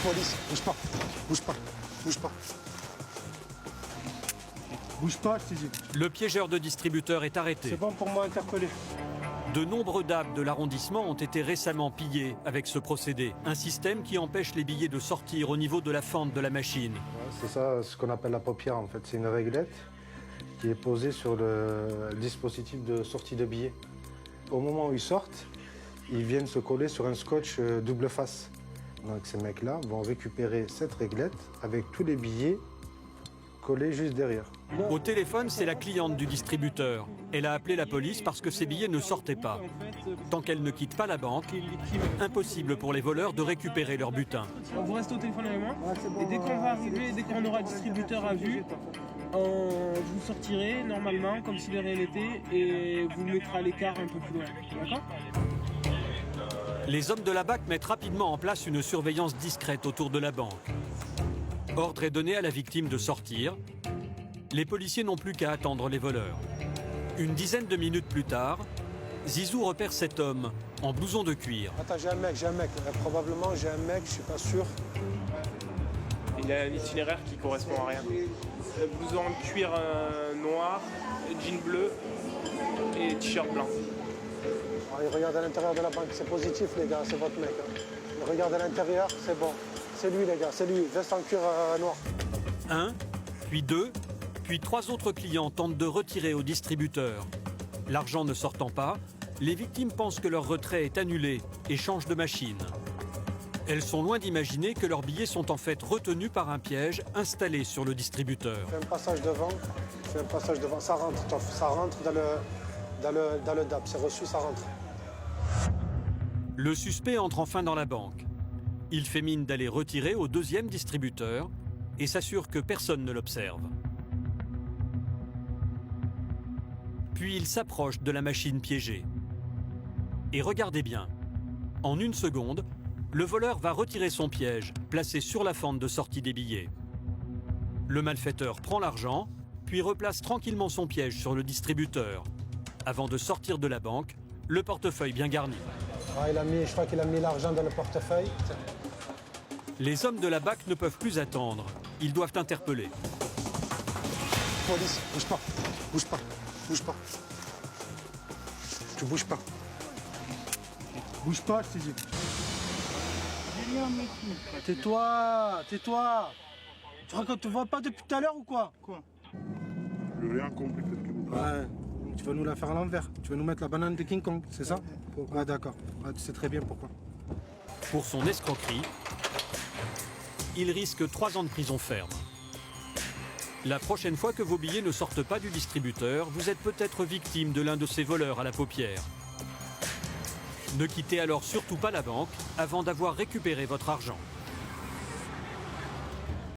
Police, bouge pas, bouge pas, bouge pas. Bouge pas, je t'ai dit. Le piégeur de distributeur est arrêté. C'est bon pour moi interpellé. De nombreux DAB de l'arrondissement ont été récemment pillés avec ce procédé. Un système qui empêche les billets de sortir au niveau de la fente de la machine. C'est ça ce qu'on appelle la paupière en fait. C'est une réglette qui est posée sur le dispositif de sortie de billets. Au moment où ils sortent, ils viennent se coller sur un scotch double face. Donc ces mecs-là vont récupérer cette réglette avec tous les billets collés juste derrière. Au téléphone, c'est la cliente du distributeur. Elle a appelé la police parce que ses billets ne sortaient pas. Tant qu'elle ne quitte pas la banque, impossible pour les voleurs de récupérer leur butin. Vous restez au téléphone avec moi et dès qu'on va arriver, dès qu'on aura le distributeur à vue, vous sortirez normalement comme si de rien n'était et vous le mettrez à l'écart un peu plus loin. D'accord ? Les hommes de la BAC mettent rapidement en place une surveillance discrète autour de la banque. Ordre est donné à la victime de sortir. Les policiers n'ont plus qu'à attendre les voleurs. Une dizaine de minutes plus tard, Zizou repère cet homme en blouson de cuir. Attends, j'ai un mec. Probablement j'ai un mec, je suis pas sûr. Il a un itinéraire qui correspond à rien. Blouson de cuir noir, jean bleu et t-shirt blanc. Ah, il regarde à l'intérieur de la banque, c'est positif les gars, c'est votre mec. Hein. Il regarde à l'intérieur, c'est bon. C'est lui les gars, c'est lui, veste en cuir noir. Un, puis deux, puis trois autres clients tentent de retirer au distributeur. L'argent ne sortant pas, les victimes pensent que leur retrait est annulé et changent de machine. Elles sont loin d'imaginer que leurs billets sont en fait retenus par un piège installé sur le distributeur. Fais un passage devant, ça rentre, Toff, ça rentre dans le DAB, c'est reçu, ça rentre. Le suspect entre enfin dans la banque. Il fait mine d'aller retirer au deuxième distributeur et s'assure que personne ne l'observe. Puis il s'approche de la machine piégée. Et regardez bien, en une seconde, le voleur va retirer son piège, placé sur la fente de sortie des billets. Le malfaiteur prend l'argent, puis replace tranquillement son piège sur le distributeur, avant de sortir de la banque, le portefeuille bien garni. Ah, je crois qu'il a mis l'argent dans le portefeuille. Les hommes de la BAC ne peuvent plus attendre. Ils doivent interpeller. Police, bouge pas, bouge pas, bouge pas. Tu bouges pas. Bouge pas, je t'ai dit. Tais-toi. Tu crois qu'on te voit pas depuis tout à l'heure ou quoi? Quoi? Je n'ai rien compris. Ouais. Tu vas nous la faire à l'envers. Tu vas nous mettre la banane de King Kong, c'est ça? Ouais, d'accord. Ouais, tu sais très bien pourquoi. Pour son escroquerie, il risque 3 ans de prison ferme. La prochaine fois que vos billets ne sortent pas du distributeur, vous êtes peut-être victime de l'un de ces voleurs à la paupière. Ne quittez alors surtout pas la banque avant d'avoir récupéré votre argent.